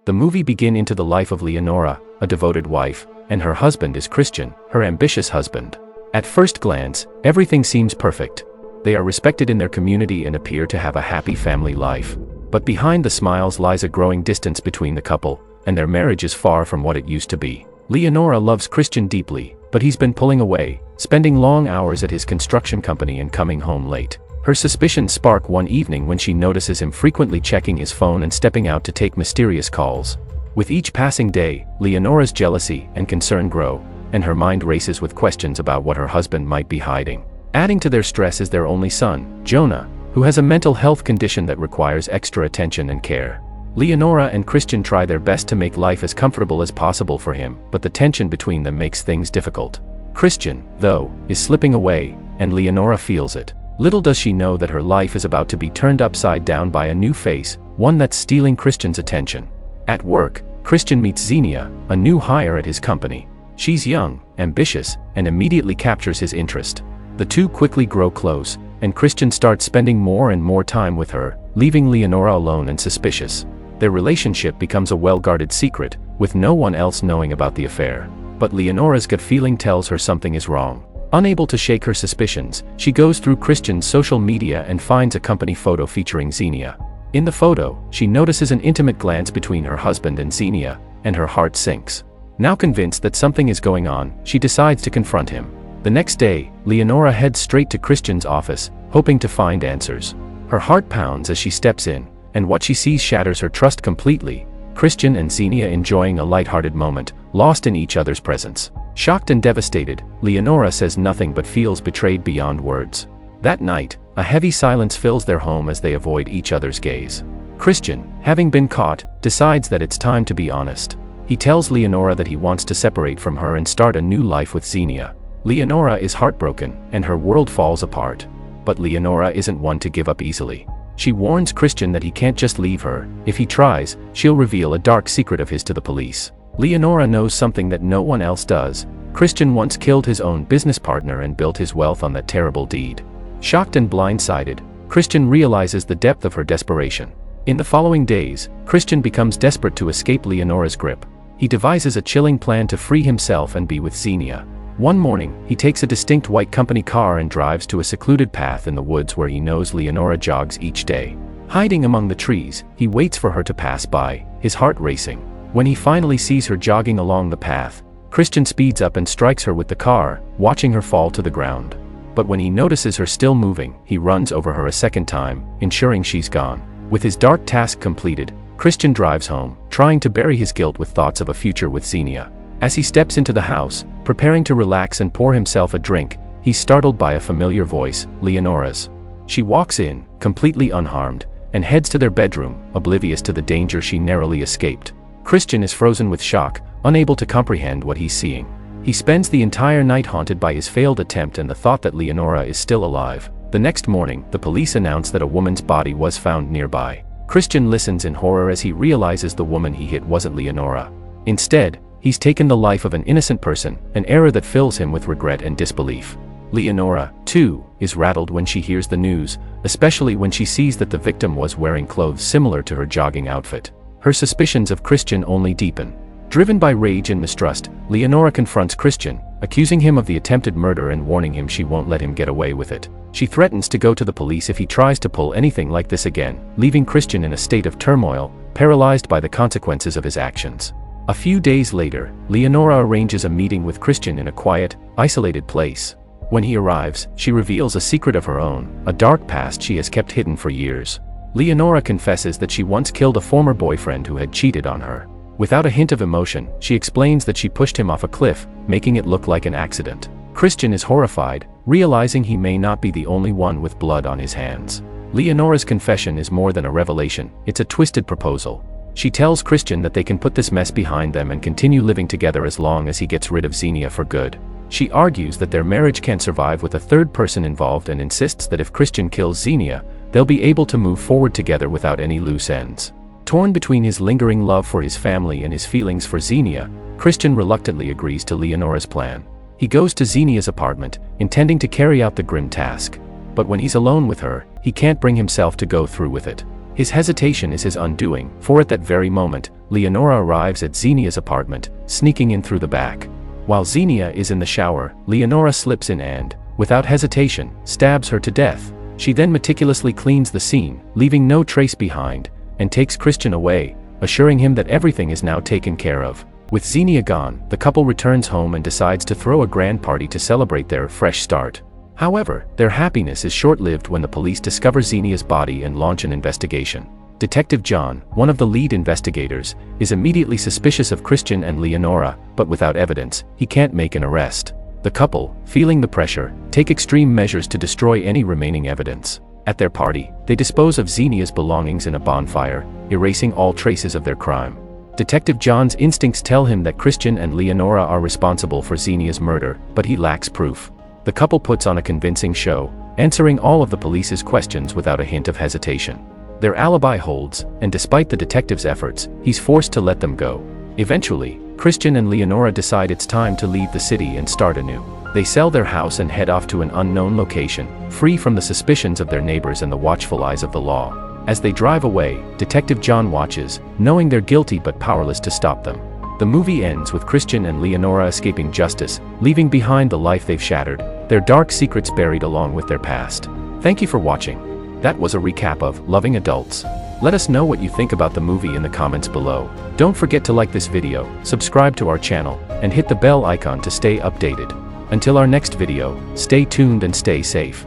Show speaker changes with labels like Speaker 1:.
Speaker 1: The movie begins into the life of Leonora, a devoted wife, and her husband is Christian, her ambitious husband. At first glance, everything seems perfect. They are respected in their community and appear to have a happy family life. But behind the smiles lies a growing distance between the couple, and their marriage is far from what it used to be. Leonora loves Christian deeply, but he's been pulling away, spending long hours at his construction company and coming home late. Her suspicions spark one evening when she notices him frequently checking his phone and stepping out to take mysterious calls. With each passing day, Leonora's jealousy and concern grow, and her mind races with questions about what her husband might be hiding. Adding to their stress is their only son, Jonah, who has a mental health condition that requires extra attention and care. Leonora and Christian try their best to make life as comfortable as possible for him, but the tension between them makes things difficult. Christian, though, is slipping away, and Leonora feels it. Little does she know that her life is about to be turned upside down by a new face, one that's stealing Christian's attention. At work, Christian meets Xenia, a new hire at his company. She's young, ambitious, and immediately captures his interest. The two quickly grow close, and Christian starts spending more and more time with her, leaving Leonora alone and suspicious. Their relationship becomes a well-guarded secret, with no one else knowing about the affair. But Leonora's gut feeling tells her something is wrong. Unable to shake her suspicions, she goes through Christian's social media and finds a company photo featuring Xenia. In the photo, she notices an intimate glance between her husband and Xenia, and her heart sinks. Now convinced that something is going on, she decides to confront him. The next day, Leonora heads straight to Christian's office, hoping to find answers. Her heart pounds as she steps in, and what she sees shatters her trust completely. Christian and Xenia enjoying a lighthearted moment, lost in each other's presence. Shocked and devastated, Leonora says nothing but feels betrayed beyond words. That night, a heavy silence fills their home as they avoid each other's gaze. Christian, having been caught, decides that it's time to be honest. He tells Leonora that he wants to separate from her and start a new life with Xenia. Leonora is heartbroken, and her world falls apart. But Leonora isn't one to give up easily. She warns Christian that he can't just leave her. If he tries, she'll reveal a dark secret of his to the police. Leonora knows something that no one else does. Christian once killed his own business partner and built his wealth on that terrible deed. Shocked and blindsided, Christian realizes the depth of her desperation. In the following days, Christian becomes desperate to escape Leonora's grip. He devises a chilling plan to free himself and be with Xenia. One morning, he takes a distinct white company car and drives to a secluded path in the woods where he knows Leonora jogs each day. Hiding among the trees, he waits for her to pass by, his heart racing. When he finally sees her jogging along the path, Christian speeds up and strikes her with the car, watching her fall to the ground. But when he notices her still moving, he runs over her a second time, ensuring she's gone. With his dark task completed, Christian drives home, trying to bury his guilt with thoughts of a future with Xenia. As he steps into the house, preparing to relax and pour himself a drink, he's startled by a familiar voice, Leonora's. She walks in, completely unharmed, and heads to their bedroom, oblivious to the danger she narrowly escaped. Christian is frozen with shock, unable to comprehend what he's seeing. He spends the entire night haunted by his failed attempt and the thought that Leonora is still alive. The next morning, the police announce that a woman's body was found nearby. Christian listens in horror as he realizes the woman he hit wasn't Leonora. Instead, he's taken the life of an innocent person, an error that fills him with regret and disbelief. Leonora, too, is rattled when she hears the news, especially when she sees that the victim was wearing clothes similar to her jogging outfit. Her suspicions of Christian only deepen. Driven by rage and mistrust, Leonora confronts Christian, accusing him of the attempted murder and warning him she won't let him get away with it. She threatens to go to the police if he tries to pull anything like this again, leaving Christian in a state of turmoil, paralyzed by the consequences of his actions. A few days later, Leonora arranges a meeting with Christian in a quiet, isolated place. When he arrives, she reveals a secret of her own, a dark past she has kept hidden for years. Leonora confesses that she once killed a former boyfriend who had cheated on her. Without a hint of emotion, she explains that she pushed him off a cliff, making it look like an accident. Christian is horrified, realizing he may not be the only one with blood on his hands. Leonora's confession is more than a revelation, it's a twisted proposal. She tells Christian that they can put this mess behind them and continue living together as long as he gets rid of Xenia for good. She argues that their marriage can't survive with a third person involved and insists that if Christian kills Xenia, they'll be able to move forward together without any loose ends. Torn between his lingering love for his family and his feelings for Xenia, Christian reluctantly agrees to Leonora's plan. He goes to Xenia's apartment, intending to carry out the grim task. But when he's alone with her, he can't bring himself to go through with it. His hesitation is his undoing, for at that very moment, Leonora arrives at Xenia's apartment, sneaking in through the back. While Xenia is in the shower, Leonora slips in and, without hesitation, stabs her to death. She then meticulously cleans the scene, leaving no trace behind, and takes Christian away, assuring him that everything is now taken care of. With Xenia gone, the couple returns home and decides to throw a grand party to celebrate their fresh start. However, their happiness is short-lived when the police discover Xenia's body and launch an investigation. Detective John, one of the lead investigators, is immediately suspicious of Christian and Leonora, but without evidence, he can't make an arrest. The couple, feeling the pressure, take extreme measures to destroy any remaining evidence. At their party, they dispose of Xenia's belongings in a bonfire, erasing all traces of their crime. Detective John's instincts tell him that Christian and Leonora are responsible for Xenia's murder, but he lacks proof. The couple puts on a convincing show, answering all of the police's questions without a hint of hesitation. Their alibi holds, and despite the detective's efforts, he's forced to let them go. Eventually, Christian and Leonora decide it's time to leave the city and start anew. They sell their house and head off to an unknown location, free from the suspicions of their neighbors and the watchful eyes of the law. As they drive away, Detective John watches, knowing they're guilty but powerless to stop them. The movie ends with Christian and Leonora escaping justice, leaving behind the life they've shattered, their dark secrets buried along with their past. Thank you for watching. That was a recap of Loving Adults. Let us know what you think about the movie in the comments below. Don't forget to like this video, subscribe to our channel, and hit the bell icon to stay updated. Until our next video, stay tuned and stay safe.